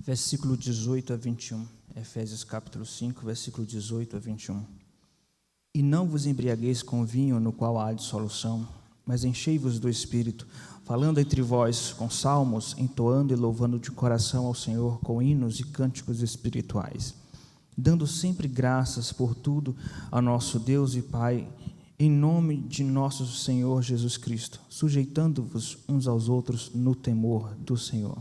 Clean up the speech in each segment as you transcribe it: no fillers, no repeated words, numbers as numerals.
versículo 18 a 21. Efésios capítulo 5, versículo 18 a 21. E não vos embriagueis com vinho, no qual há dissolução, mas enchei-vos do Espírito, falando entre vós com salmos, entoando e louvando de coração ao Senhor com hinos e cânticos espirituais, dando sempre graças por tudo ao nosso Deus e Pai, em nome de nosso Senhor Jesus Cristo, sujeitando-vos uns aos outros no temor do Senhor.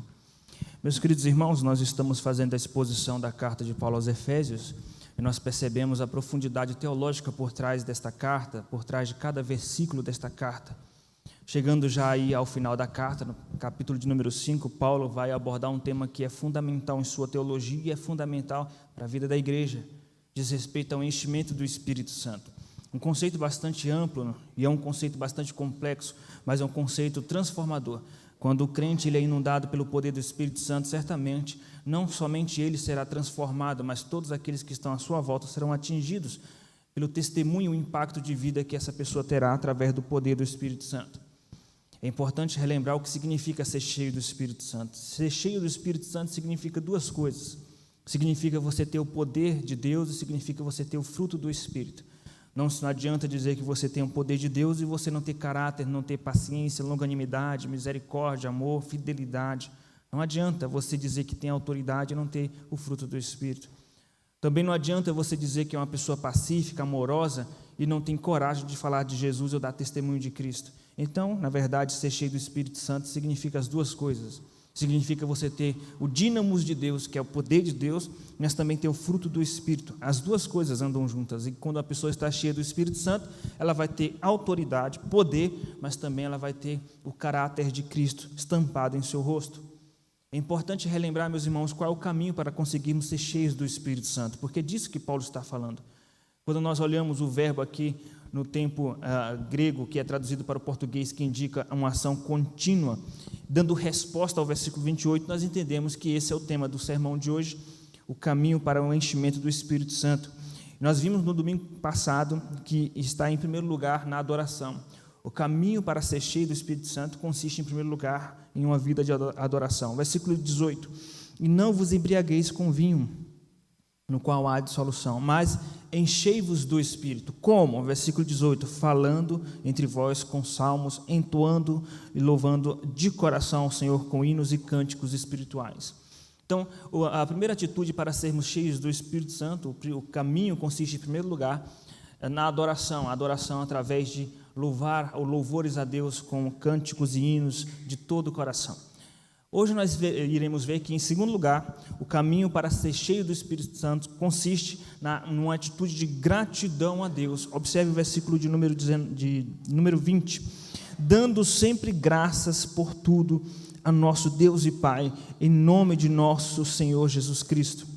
Meus queridos irmãos, nós estamos fazendo a exposição da carta de Paulo aos Efésios, e nós percebemos a profundidade teológica por trás desta carta, por trás de cada versículo desta carta. Chegando já aí ao final da carta, no capítulo de número 5, Paulo vai abordar um tema que é fundamental em sua teologia e é fundamental para a vida da igreja, diz respeito ao enchimento do Espírito Santo. Um conceito bastante amplo e é um conceito bastante complexo, mas é um conceito transformador. Quando o crente ele é inundado pelo poder do Espírito Santo, certamente, não somente ele será transformado, mas todos aqueles que estão à sua volta serão atingidos pelo testemunho e o impacto de vida que essa pessoa terá através do poder do Espírito Santo. É importante relembrar o que significa ser cheio do Espírito Santo. Ser cheio do Espírito Santo significa duas coisas. Significa você ter o poder de Deus e significa você ter o fruto do Espírito. Não adianta dizer que você tem o poder de Deus e você não ter caráter, não ter paciência, longanimidade, misericórdia, amor, fidelidade. Não adianta você dizer que tem autoridade e não ter o fruto do Espírito. Também não adianta você dizer que é uma pessoa pacífica, amorosa e não tem coragem de falar de Jesus ou dar testemunho de Cristo. Então, na verdade, ser cheio do Espírito Santo significa as duas coisas. Significa você ter o dínamos de Deus, que é o poder de Deus, mas também ter o fruto do Espírito. As duas coisas andam juntas. E quando a pessoa está cheia do Espírito Santo, ela vai ter autoridade, poder, mas também ela vai ter o caráter de Cristo estampado em seu rosto. É importante relembrar, meus irmãos, qual é o caminho para conseguirmos ser cheios do Espírito Santo, porque é disso que Paulo está falando. Quando nós olhamos o verbo aqui no tempo grego, que é traduzido para o português, que indica uma ação contínua, dando resposta ao versículo 28, nós entendemos que esse é o tema do sermão de hoje, o caminho para o enchimento do Espírito Santo. Nós vimos no domingo passado que está em primeiro lugar na adoração. O caminho para ser cheio do Espírito Santo consiste em primeiro lugar em uma vida de adoração. Versículo 18, e não vos embriagueis com vinho, no qual há dissolução, mas enchei-vos do Espírito. Como? Versículo 18, falando entre vós com salmos, entoando e louvando de coração ao Senhor com hinos e cânticos espirituais. Então, a primeira atitude para sermos cheios do Espírito Santo, o caminho consiste, em primeiro lugar, na adoração. A adoração através de louvar ou louvores a Deus com cânticos e hinos de todo o coração. Hoje nós iremos ver que, em segundo lugar, o caminho para ser cheio do Espírito Santo consiste numa atitude de gratidão a Deus. Observe o versículo de número 20. Dando sempre graças por tudo a nosso Deus e Pai, em nome de nosso Senhor Jesus Cristo.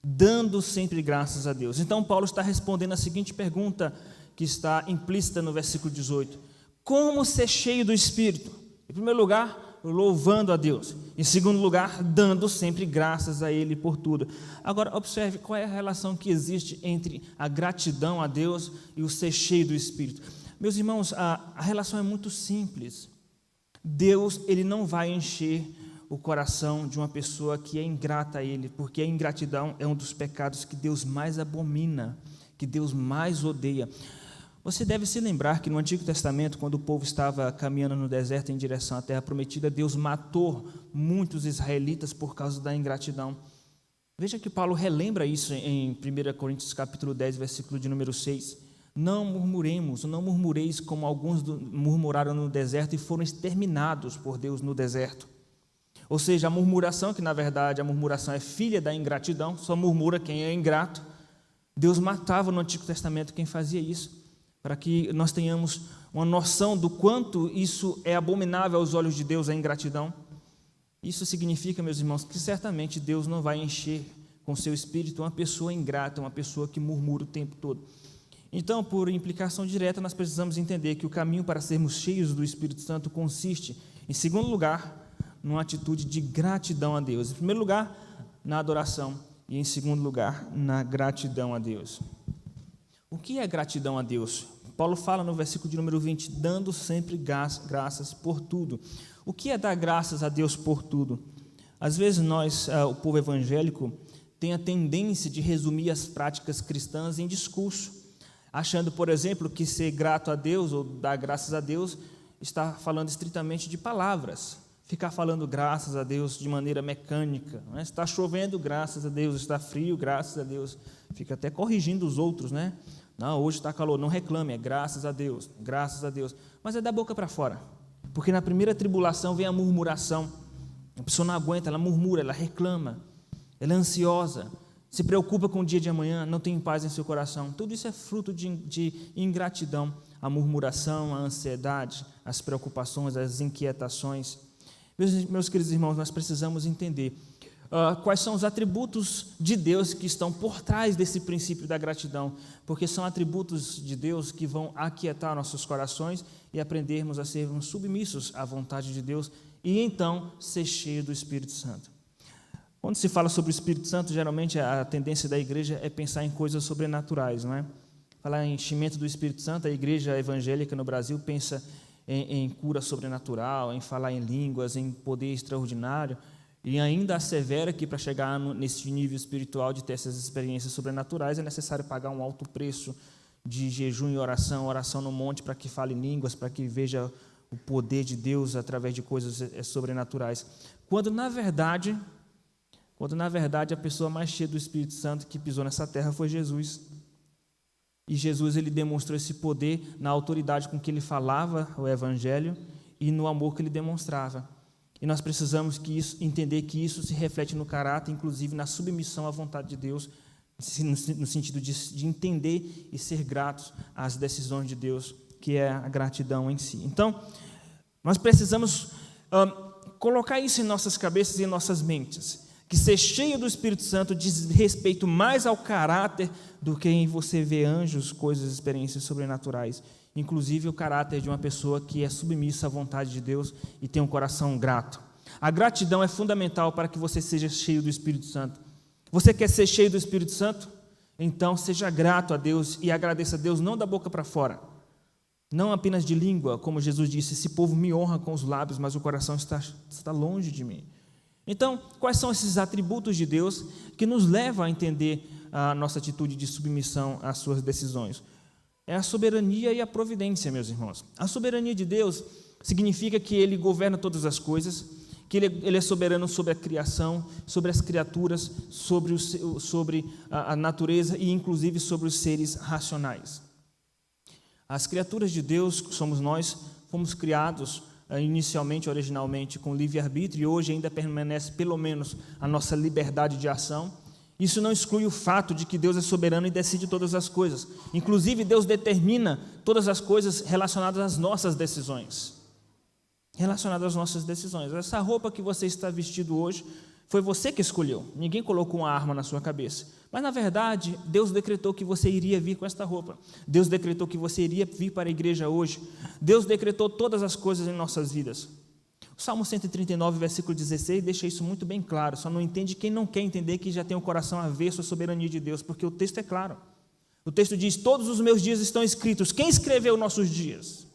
Dando sempre graças a Deus. Então, Paulo está respondendo a seguinte pergunta que está implícita no versículo 18. Como ser cheio do Espírito? Em primeiro lugar, louvando a Deus. Em segundo lugar, dando sempre graças a Ele por tudo. Agora, observe qual é a relação que existe entre a gratidão a Deus e o ser cheio do Espírito. Meus irmãos, a relação é muito simples. Deus, Ele não vai encher o coração de uma pessoa que é ingrata a Ele, porque a ingratidão é um dos pecados que Deus mais abomina, que Deus mais odeia. Você deve se lembrar que no Antigo Testamento, quando o povo estava caminhando no deserto em direção à terra prometida, Deus matou muitos israelitas por causa da ingratidão. Veja que Paulo relembra isso em 1 Coríntios capítulo 10, versículo de número 6. Não murmureis como alguns murmuraram no deserto e foram exterminados por Deus no deserto. Ou seja, a murmuração, que na verdade a murmuração é filha da ingratidão, só murmura quem é ingrato. Deus matava no Antigo Testamento quem fazia isso, para que nós tenhamos uma noção do quanto isso é abominável aos olhos de Deus, a ingratidão. Isso significa, meus irmãos, que certamente Deus não vai encher com seu Espírito uma pessoa ingrata, uma pessoa que murmura o tempo todo. Então, por implicação direta, nós precisamos entender que o caminho para sermos cheios do Espírito Santo consiste, em segundo lugar, numa atitude de gratidão a Deus. Em primeiro lugar, na adoração, e em segundo lugar, na gratidão a Deus. O que é gratidão a Deus? Paulo fala no versículo de número 20, dando sempre graças por tudo. O que é dar graças a Deus por tudo? Às vezes nós, o povo evangélico, tem a tendência de resumir as práticas cristãs em discurso, achando, por exemplo, que ser grato a Deus ou dar graças a Deus está falando estritamente de palavras. Ficar falando graças a Deus de maneira mecânica, né? Está chovendo, graças a Deus. Está frio, graças a Deus. Fica até corrigindo os outros, né? Não, hoje está calor, não reclame, é graças a Deus, graças a Deus. Mas é da boca para fora, porque na primeira tribulação vem a murmuração. A pessoa não aguenta, ela murmura, ela reclama, ela é ansiosa, se preocupa com o dia de amanhã, não tem paz em seu coração. Tudo isso é fruto de ingratidão, a murmuração, a ansiedade, as preocupações, as inquietações. Meus queridos irmãos, nós precisamos entender quais são os atributos de Deus que estão por trás desse princípio da gratidão, porque são atributos de Deus que vão aquietar nossos corações e aprendermos a sermos submissos à vontade de Deus e então ser cheio do Espírito Santo. Quando se fala sobre o Espírito Santo, geralmente a tendência da igreja é pensar em coisas sobrenaturais, não é? Falar em enchimento do Espírito Santo, a igreja evangélica no Brasil pensa em cura sobrenatural, em falar em línguas, em poder extraordinário, e ainda assevera que para chegar nesse nível espiritual de ter essas experiências sobrenaturais é necessário pagar um alto preço de jejum e oração no monte para que fale em línguas, para que veja o poder de Deus através de coisas sobrenaturais. Quando na verdade a pessoa mais cheia do Espírito Santo que pisou nessa terra foi Jesus. E Jesus ele demonstrou esse poder na autoridade com que ele falava o Evangelho e no amor que ele demonstrava. E nós precisamos entender que isso se reflete no caráter, inclusive na submissão à vontade de Deus, no sentido de entender e ser gratos às decisões de Deus, que é a gratidão em si. Então, nós precisamos colocar isso em nossas cabeças e em nossas mentes, que ser cheio do Espírito Santo diz respeito mais ao caráter do que em você ver anjos, coisas, experiências sobrenaturais. Inclusive o caráter de uma pessoa que é submissa à vontade de Deus e tem um coração grato. A gratidão é fundamental para que você seja cheio do Espírito Santo. Você quer ser cheio do Espírito Santo? Então seja grato a Deus e agradeça a Deus não da boca para fora, não apenas de língua, como Jesus disse, esse povo me honra com os lábios, mas o coração está longe de mim. Então, quais são esses atributos de Deus que nos levam a entender a nossa atitude de submissão às suas decisões? É a soberania e a providência, meus irmãos. A soberania de Deus significa que Ele governa todas as coisas, que Ele é soberano sobre a criação, sobre as criaturas, sobre a natureza e, inclusive, sobre os seres racionais. As criaturas de Deus, que somos nós, fomos criados inicialmente, originalmente, com livre-arbítrio, e hoje ainda permanece, pelo menos, a nossa liberdade de ação. Isso não exclui o fato de que Deus é soberano e decide todas as coisas. Inclusive, Deus determina todas as coisas relacionadas às nossas decisões. Essa roupa que você está vestido hoje, foi você que escolheu. Ninguém colocou uma arma na sua cabeça. Mas, na verdade, Deus decretou que você iria vir com esta roupa. Deus decretou que você iria vir para a igreja hoje. Deus decretou todas as coisas em nossas vidas. O Salmo 139, versículo 16, deixa isso muito bem claro. Só não entende quem não quer entender que já tem o coração avesso à soberania de Deus, porque o texto é claro. O texto diz, todos os meus dias estão escritos. Quem escreveu nossos dias?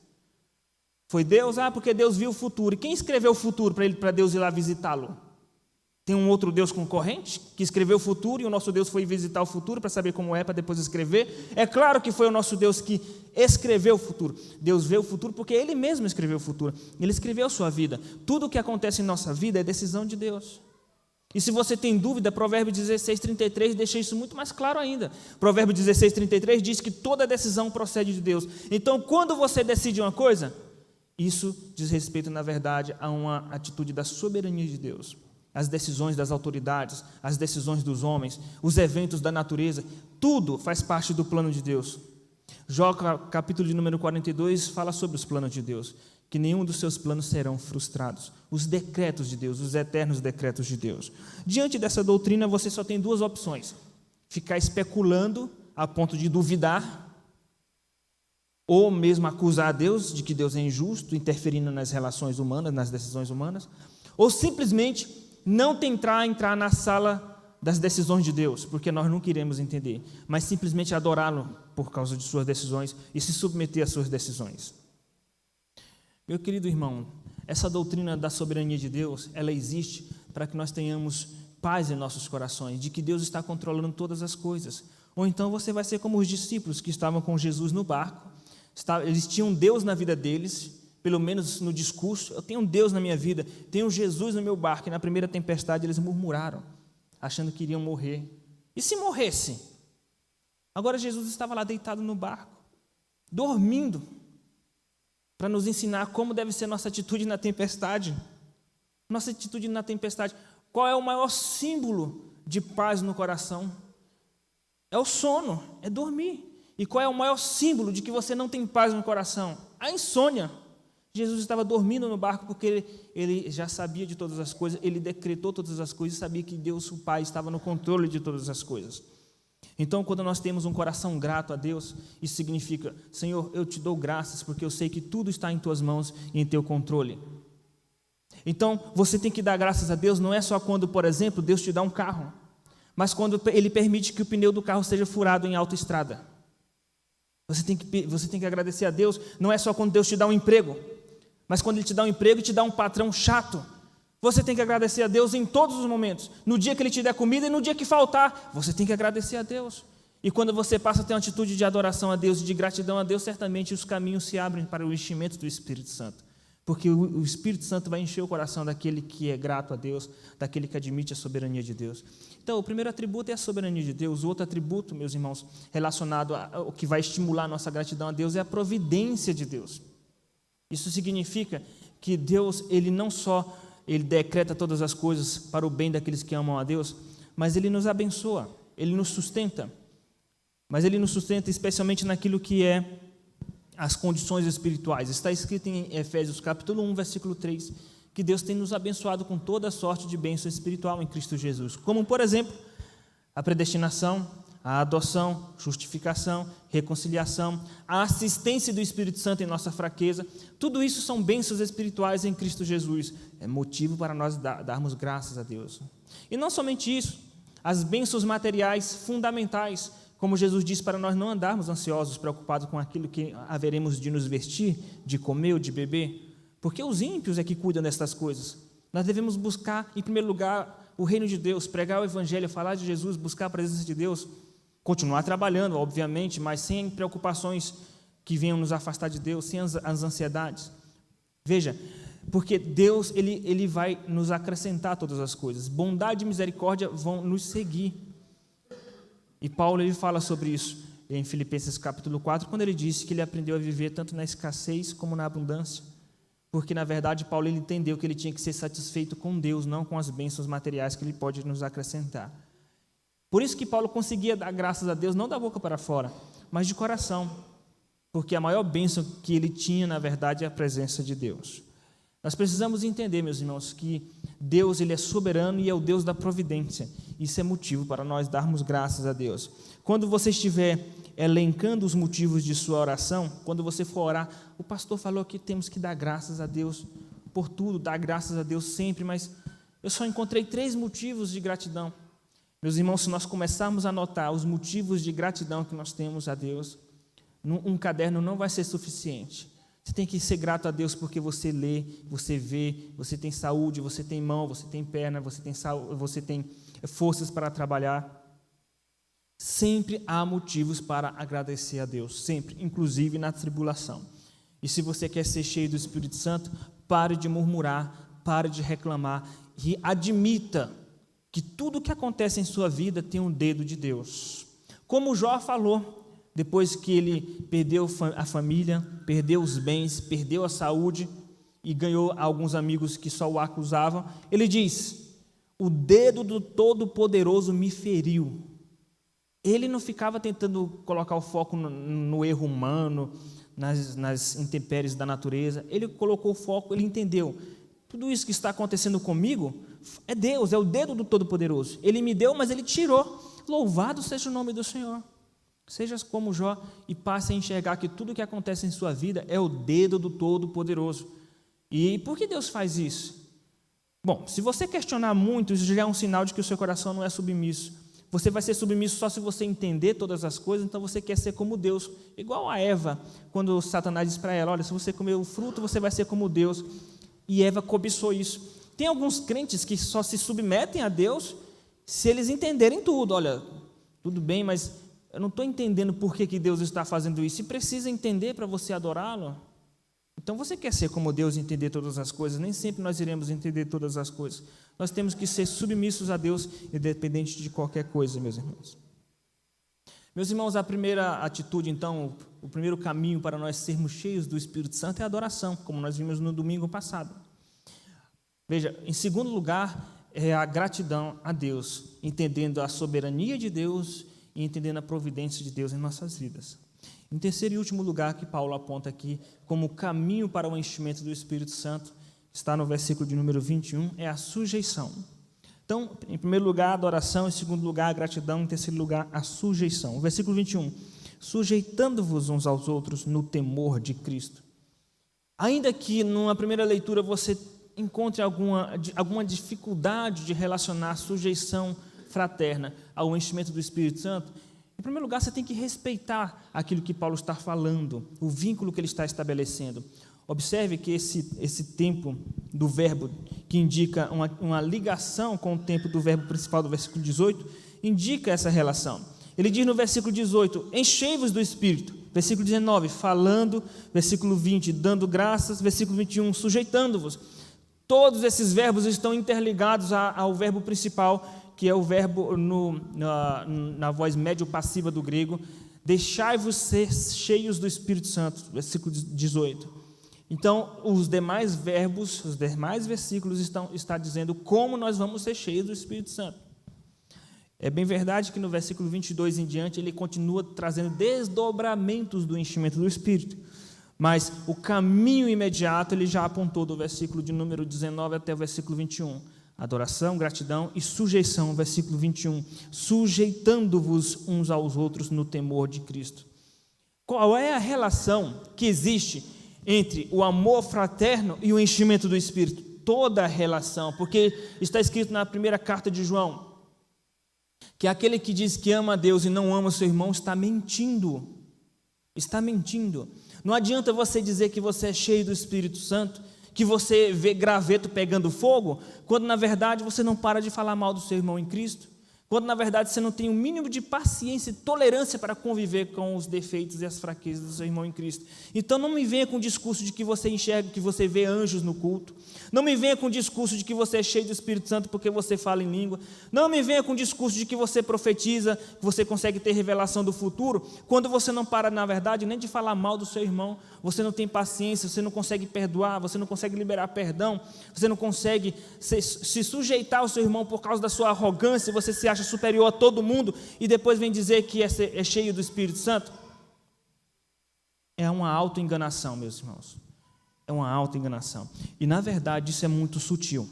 Foi Deus? Porque Deus viu o futuro. E quem escreveu o futuro para Deus ir lá visitá-lo? Tem um outro Deus concorrente que escreveu o futuro e o nosso Deus foi visitar o futuro para saber como é, para depois escrever. É claro que foi o nosso Deus que escreveu o futuro. Deus vê o futuro porque Ele mesmo escreveu o futuro. Ele escreveu a sua vida. Tudo o que acontece em nossa vida é decisão de Deus. E se você tem dúvida, Provérbios 16:33 deixa isso muito mais claro ainda. Provérbios 16:33 diz que toda decisão procede de Deus. Então, quando você decide uma coisa, isso diz respeito, na verdade, a uma atitude da soberania de Deus. As decisões das autoridades, as decisões dos homens, os eventos da natureza, tudo faz parte do plano de Deus. Jó, capítulo de número 42, fala sobre os planos de Deus, que nenhum dos seus planos serão frustrados. Os decretos de Deus, os eternos decretos de Deus. Diante dessa doutrina, você só tem duas opções: ficar especulando a ponto de duvidar, ou mesmo acusar a Deus de que Deus é injusto, interferindo nas relações humanas, nas decisões humanas, ou simplesmente não tentar entrar na sala das decisões de Deus, porque nós não queremos entender, mas simplesmente adorá-lo por causa de suas decisões e se submeter às suas decisões. Meu querido irmão, essa doutrina da soberania de Deus, ela existe para que nós tenhamos paz em nossos corações, de que Deus está controlando todas as coisas. Ou então você vai ser como os discípulos que estavam com Jesus no barco, eles tinham Deus na vida deles, pelo menos no discurso: eu tenho um Deus na minha vida, tenho Jesus no meu barco. E na primeira tempestade eles murmuraram, achando que iriam morrer. E se morresse? Agora Jesus estava lá deitado no barco, dormindo, para nos ensinar como deve ser nossa atitude na tempestade. Nossa atitude na tempestade. Qual é o maior símbolo de paz no coração? É o sono, é dormir. E qual é o maior símbolo de que você não tem paz no coração? A insônia. Jesus estava dormindo no barco porque ele já sabia de todas as coisas, ele decretou todas as coisas, sabia que Deus, o Pai, estava no controle de todas as coisas. Então, quando nós temos um coração grato a Deus, isso significa: Senhor, eu te dou graças porque eu sei que tudo está em tuas mãos e em teu controle. Então, você tem que dar graças a Deus, não é só quando, por exemplo, Deus te dá um carro, mas quando Ele permite que o pneu do carro seja furado em autoestrada. Você tem que agradecer a Deus, não é só quando Deus te dá um emprego, mas quando Ele te dá um emprego e te dá um patrão chato. Você tem que agradecer a Deus em todos os momentos. No dia que Ele te der comida e no dia que faltar, você tem que agradecer a Deus. E quando você passa a ter uma atitude de adoração a Deus e de gratidão a Deus, certamente os caminhos se abrem para o enchimento do Espírito Santo. Porque o Espírito Santo vai encher o coração daquele que é grato a Deus, daquele que admite a soberania de Deus. Então, o primeiro atributo é a soberania de Deus. O outro atributo, meus irmãos, relacionado ao que vai estimular a nossa gratidão a Deus, é a providência de Deus. Isso significa que Deus, Ele não só Ele decreta todas as coisas para o bem daqueles que amam a Deus, mas Ele nos abençoa, Ele nos sustenta. Mas Ele nos sustenta especialmente naquilo que é as condições espirituais. Está escrito em Efésios capítulo 1, versículo 3, que Deus tem nos abençoado com toda a sorte de bênção espiritual em Cristo Jesus, como, por exemplo, a predestinação, a adoção, justificação, reconciliação, a assistência do Espírito Santo em nossa fraqueza. Tudo isso são bênçãos espirituais em Cristo Jesus. É motivo para nós darmos graças a Deus. E não somente isso, as bênçãos materiais fundamentais, como Jesus disse, para nós não andarmos ansiosos, preocupados com aquilo que haveremos de nos vestir, de comer ou de beber, porque os ímpios é que cuidam destas coisas. Nós devemos buscar, em primeiro lugar, o reino de Deus, pregar o evangelho, falar de Jesus, buscar a presença de Deus, continuar trabalhando, obviamente, mas sem preocupações que venham nos afastar de Deus, sem as ansiedades. Veja, porque Deus ele vai nos acrescentar todas as coisas. Bondade e misericórdia vão nos seguir. E Paulo ele fala sobre isso em Filipenses capítulo 4, quando ele disse que ele aprendeu a viver tanto na escassez como na abundância. Porque, na verdade, Paulo ele entendeu que ele tinha que ser satisfeito com Deus, não com as bênçãos materiais que ele pode nos acrescentar. Por isso que Paulo conseguia dar graças a Deus, não da boca para fora, mas de coração. Porque a maior bênção que ele tinha, na verdade, é a presença de Deus. Nós precisamos entender, meus irmãos, que Deus ele é soberano e é o Deus da providência. Isso é motivo para nós darmos graças a Deus. Quando você estiver elencando os motivos de sua oração, quando você for orar, o pastor falou que temos que dar graças a Deus por tudo, dar graças a Deus sempre, mas eu só encontrei 3 motivos de gratidão. Meus irmãos, se nós começarmos a anotar os motivos de gratidão que nós temos a Deus, um caderno não vai ser suficiente. Você tem que ser grato a Deus porque você lê, você vê, você tem saúde, você tem mão, você tem perna, você tem forças para trabalhar. Sempre há motivos para agradecer a Deus, sempre, inclusive na tribulação. E se você quer ser cheio do Espírito Santo, pare de murmurar, pare de reclamar e admita que tudo que acontece em sua vida tem um dedo de Deus. Como Jó falou, depois que ele perdeu a família, perdeu os bens, perdeu a saúde e ganhou alguns amigos que só o acusavam, ele diz: o dedo do Todo-Poderoso me feriu. Ele não ficava tentando colocar o foco no erro humano, nas intempéries da natureza. Ele colocou o foco, ele entendeu. Tudo isso que está acontecendo comigo é Deus, é o dedo do Todo-Poderoso. Ele me deu, mas Ele tirou. Louvado seja o nome do Senhor. Seja como Jó e passe a enxergar que tudo que acontece em sua vida é o dedo do Todo-Poderoso. E por que Deus faz isso? Bom, se você questionar muito, isso já é um sinal de que o seu coração não é submisso. Você vai ser submisso só se você entender todas as coisas, então você quer ser como Deus. Igual a Eva, quando Satanás diz para ela: olha, se você comer o fruto, você vai ser como Deus. E Eva cobiçou isso. Tem alguns crentes que só se submetem a Deus se eles entenderem tudo. Olha, tudo bem, mas eu não estou entendendo por que Deus está fazendo isso. E precisa entender para você adorá-lo. Então você quer ser como Deus e entender todas as coisas? Nem sempre nós iremos entender todas as coisas. Nós temos que ser submissos a Deus, independente de qualquer coisa, meus irmãos. Meus irmãos, a primeira atitude, então, o primeiro caminho para nós sermos cheios do Espírito Santo é a adoração, como nós vimos no domingo passado. Veja, em segundo lugar, é a gratidão a Deus, entendendo a soberania de Deus e entendendo a providência de Deus em nossas vidas. Em terceiro e último lugar, que Paulo aponta aqui como caminho para o enchimento do Espírito Santo, está no versículo de número 21, é a sujeição. Então, em primeiro lugar, a adoração, em segundo lugar, a gratidão, em terceiro lugar, a sujeição. O versículo 21, sujeitando-vos uns aos outros no temor de Cristo. Ainda que numa primeira leitura você encontre alguma dificuldade de relacionar a sujeição fraterna ao enchimento do Espírito Santo, em primeiro lugar, você tem que respeitar aquilo que Paulo está falando, o vínculo que ele está estabelecendo. Observe que esse tempo do verbo, que indica uma ligação com o tempo do verbo principal do versículo 18, indica essa relação. Ele diz no versículo 18, enchei-vos do Espírito. Versículo 19, falando. Versículo 20, dando graças. Versículo 21, sujeitando-vos. Todos esses verbos estão interligados ao verbo principal, que é o verbo na voz médio-passiva do grego, deixai-vos ser cheios do Espírito Santo, versículo 18. Então, os demais verbos, os demais versículos está dizendo como nós vamos ser cheios do Espírito Santo. É bem verdade que no versículo 22 em diante, ele continua trazendo desdobramentos do enchimento do Espírito, mas o caminho imediato ele já apontou do versículo de número 19 até o versículo 21. Adoração, gratidão e sujeição, versículo 21. Sujeitando-vos uns aos outros no temor de Cristo. Qual é a relação que existe entre o amor fraterno e o enchimento do Espírito? Toda a relação, porque está escrito na primeira carta de João, que aquele que diz que ama a Deus e não ama o seu irmão está mentindo. Está mentindo. Não adianta você dizer que você é cheio do Espírito Santo, que você vê graveto pegando fogo, quando na verdade você não para de falar mal do seu irmão em Cristo, quando na verdade você não tem o mínimo de paciência e tolerância para conviver com os defeitos e as fraquezas do seu irmão em Cristo. Então não me venha com o discurso de que você enxerga, que você vê anjos no culto. Não me venha com o discurso de que você é cheio do Espírito Santo porque você fala em língua. Não me venha com o discurso de que você profetiza, que você consegue ter revelação do futuro, quando você não para, na verdade, nem de falar mal do seu irmão. Você não tem paciência, você não consegue perdoar, você não consegue liberar perdão, você não consegue se sujeitar ao seu irmão por causa da sua arrogância, você se acha superior a todo mundo e depois vem dizer que é cheio do Espírito Santo. É uma autoenganação, meus irmãos. É uma autoenganação. E, na verdade, isso é muito sutil.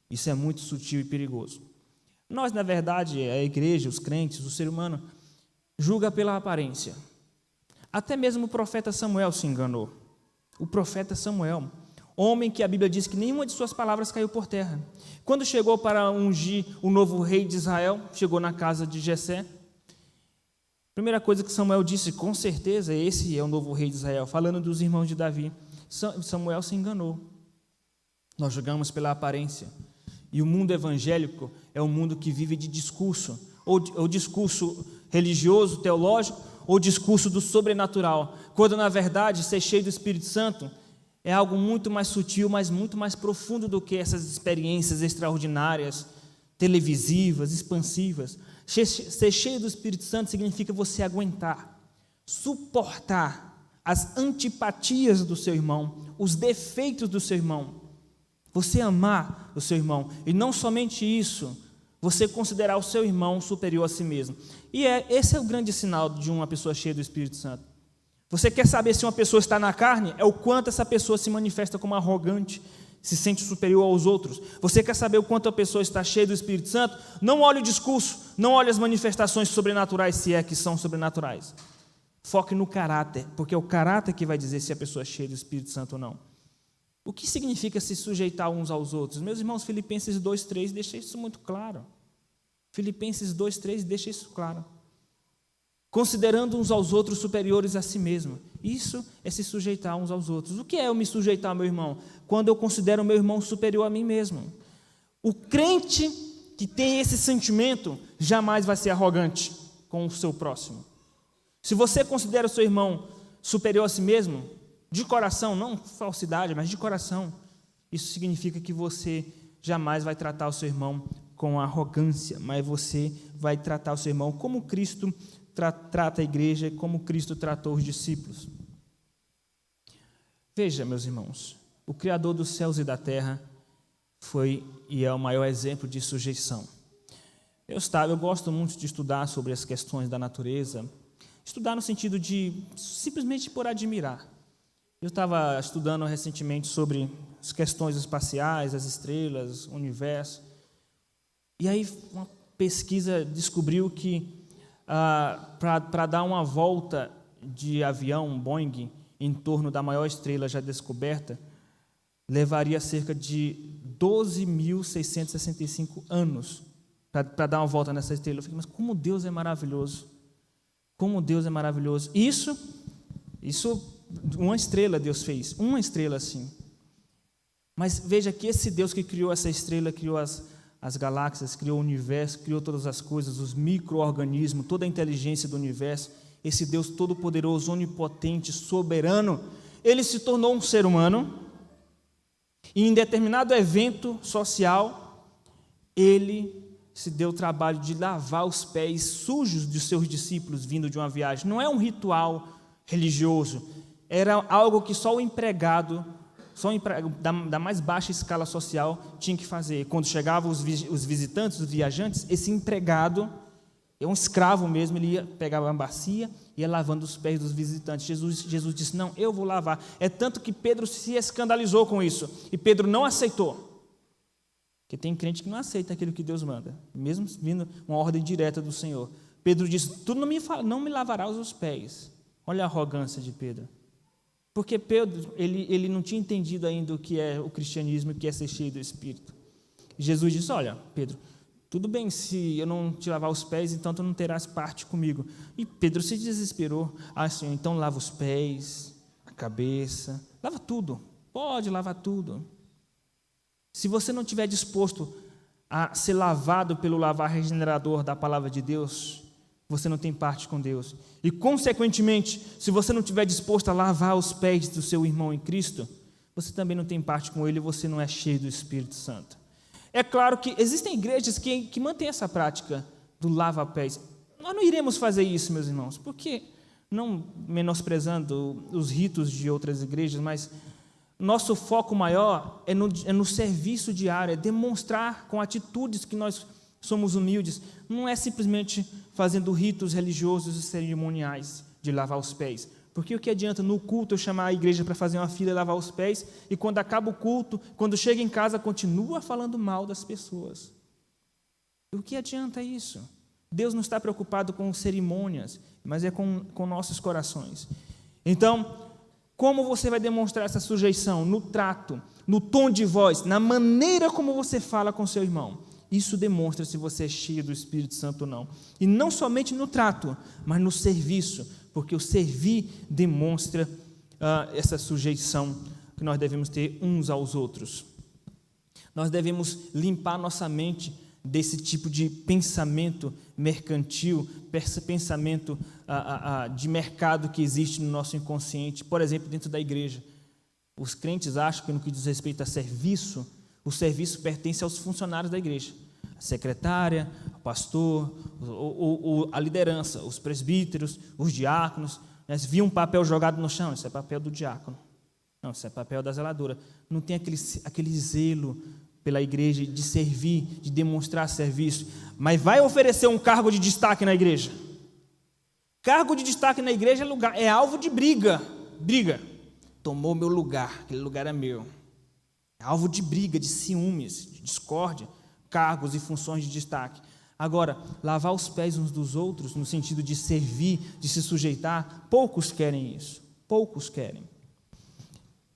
Isso é muito sutil e perigoso. Nós, na verdade, a igreja, os crentes, o ser humano, julga pela aparência. Até mesmo o profeta Samuel se enganou. O profeta Samuel, homem que a Bíblia diz que nenhuma de suas palavras caiu por terra. Quando chegou para ungir o novo rei de Israel, chegou na casa de Jessé. Primeira coisa que Samuel disse, com certeza, esse é o novo rei de Israel, falando dos irmãos de Davi. Samuel se enganou. Nós julgamos pela aparência. E o mundo evangélico é um mundo que vive de discurso, ou discurso religioso, teológico, ou discurso do sobrenatural, quando na verdade ser cheio do Espírito Santo é algo muito mais sutil, mas muito mais profundo do que essas experiências extraordinárias, televisivas, expansivas. Ser cheio do Espírito Santo significa você aguentar, suportar as antipatias do seu irmão, os defeitos do seu irmão, você amar o seu irmão, e não somente isso, você considerar o seu irmão superior a si mesmo. E esse é o grande sinal de uma pessoa cheia do Espírito Santo. Você quer saber se uma pessoa está na carne? É o quanto essa pessoa se manifesta como arrogante, se sente superior aos outros. Você quer saber o quanto a pessoa está cheia do Espírito Santo? Não olhe o discurso, não olhe as manifestações sobrenaturais, se é que são sobrenaturais. Foque no caráter, porque é o caráter que vai dizer se a pessoa é cheia do Espírito Santo ou não. O que significa se sujeitar uns aos outros? Meus irmãos, Filipenses 2:3 deixa isso muito claro. Filipenses 2:3 deixa isso claro. Considerando uns aos outros superiores a si mesmo. Isso é se sujeitar uns aos outros. O que é eu me sujeitar ao meu irmão? Quando eu considero o meu irmão superior a mim mesmo. O crente que tem esse sentimento jamais vai ser arrogante com o seu próximo. Se você considera o seu irmão superior a si mesmo, de coração, não falsidade, mas de coração, isso significa que você jamais vai tratar o seu irmão com arrogância, mas você vai tratar o seu irmão como Cristo trata a igreja, como Cristo tratou os discípulos. Veja, meus irmãos, o Criador dos céus e da terra foi e é o maior exemplo de sujeição. Eu gosto muito de estudar sobre as questões da natureza, estudar no sentido de simplesmente por admirar. Eu estava estudando recentemente sobre as questões espaciais, as estrelas, o universo, e aí uma pesquisa descobriu que para dar uma volta de avião, Boeing, em torno da maior estrela já descoberta, levaria cerca de 12.665 anos para dar uma volta nessa estrela. Eu fiquei, mas como Deus é maravilhoso! Como Deus é maravilhoso! Isso uma estrela Deus fez, uma estrela assim. Mas veja que esse Deus que criou essa estrela, criou as galáxias, criou o universo, criou todas as coisas, os micro-organismos, toda a inteligência do universo, esse Deus todo-poderoso, onipotente, soberano, ele se tornou um ser humano e em determinado evento social, ele se deu o trabalho de lavar os pés sujos dos seus discípulos vindo de uma viagem. Não é um ritual religioso, era algo que só o empregado da mais baixa escala social tinha que fazer. Quando chegavam os visitantes, os viajantes, esse empregado, um escravo mesmo, ele pegava uma bacia e ia lavando os pés dos visitantes. Jesus disse, não, eu vou lavar. É tanto que Pedro se escandalizou com isso, e Pedro não aceitou. Porque tem crente que não aceita aquilo que Deus manda, mesmo vindo uma ordem direta do Senhor. Pedro disse, tu não me lavarás os pés. Olha a arrogância de Pedro. Porque Pedro, ele não tinha entendido ainda o que é o cristianismo, o que é ser cheio do Espírito. Jesus disse, olha, Pedro, tudo bem se eu não te lavar os pés, então tu não terás parte comigo. E Pedro se desesperou. Senhor, então lava os pés, a cabeça, lava tudo, pode lavar tudo. Se você não estiver disposto a ser lavado pelo lavar regenerador da palavra de Deus, você não tem parte com Deus. E, consequentemente, se você não estiver disposto a lavar os pés do seu irmão em Cristo, você também não tem parte com Ele e você não é cheio do Espírito Santo. É claro que existem igrejas que mantêm essa prática do lava-pés. Nós não iremos fazer isso, meus irmãos, porque, não menosprezando os ritos de outras igrejas, mas nosso foco maior é no serviço diário, é demonstrar com atitudes que nós somos humildes, não é simplesmente fazendo ritos religiosos e cerimoniais de lavar os pés. Porque o que adianta no culto eu chamar a igreja para fazer uma fila e lavar os pés, e quando acaba o culto, quando chega em casa, continua falando mal das pessoas? O que adianta isso? Deus não está preocupado com cerimônias, mas é com nossos corações. Então, como você vai demonstrar essa sujeição? No trato, no tom de voz, na maneira como você fala com seu irmão. Isso demonstra se você é cheio do Espírito Santo ou não. E não somente no trato, mas no serviço, porque o servir demonstra essa sujeição que nós devemos ter uns aos outros. Nós devemos limpar nossa mente desse tipo de pensamento mercantil, pensamento de mercado que existe no nosso inconsciente, por exemplo, dentro da igreja. Os crentes acham que no que diz respeito a serviço, o serviço pertence aos funcionários da igreja, a secretária, o pastor, a liderança, os presbíteros, os diáconos. Se via um papel jogado no chão, isso é papel do diácono. Não, isso é papel da zeladora. Não tem aquele zelo pela igreja de servir, de demonstrar serviço, mas vai oferecer um cargo de destaque na igreja. Cargo de destaque na igreja é alvo de briga. Tomou meu lugar, aquele lugar é meu. É alvo de briga, de ciúmes, de discórdia, cargos e funções de destaque. Agora, lavar os pés uns dos outros, no sentido de servir, de se sujeitar, poucos querem isso. Poucos querem.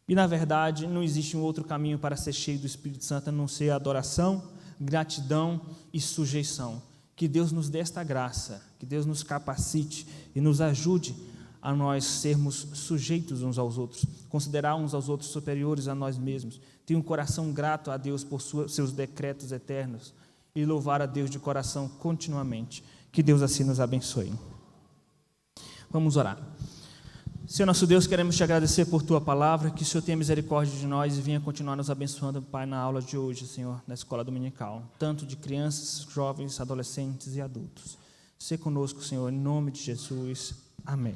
E, na verdade, não existe um outro caminho para ser cheio do Espírito Santo a não ser adoração, gratidão e sujeição. Que Deus nos dê esta graça, que Deus nos capacite e nos ajude a nós sermos sujeitos uns aos outros, considerar uns aos outros superiores a nós mesmos, ter um coração grato a Deus por seus decretos eternos e louvar a Deus de coração continuamente. Que Deus assim nos abençoe. Vamos orar. Senhor nosso Deus, queremos te agradecer por tua palavra, que o Senhor tenha misericórdia de nós e venha continuar nos abençoando, Pai, na aula de hoje, Senhor, na escola dominical, tanto de crianças, jovens, adolescentes e adultos. Sê conosco, Senhor, em nome de Jesus. Amém.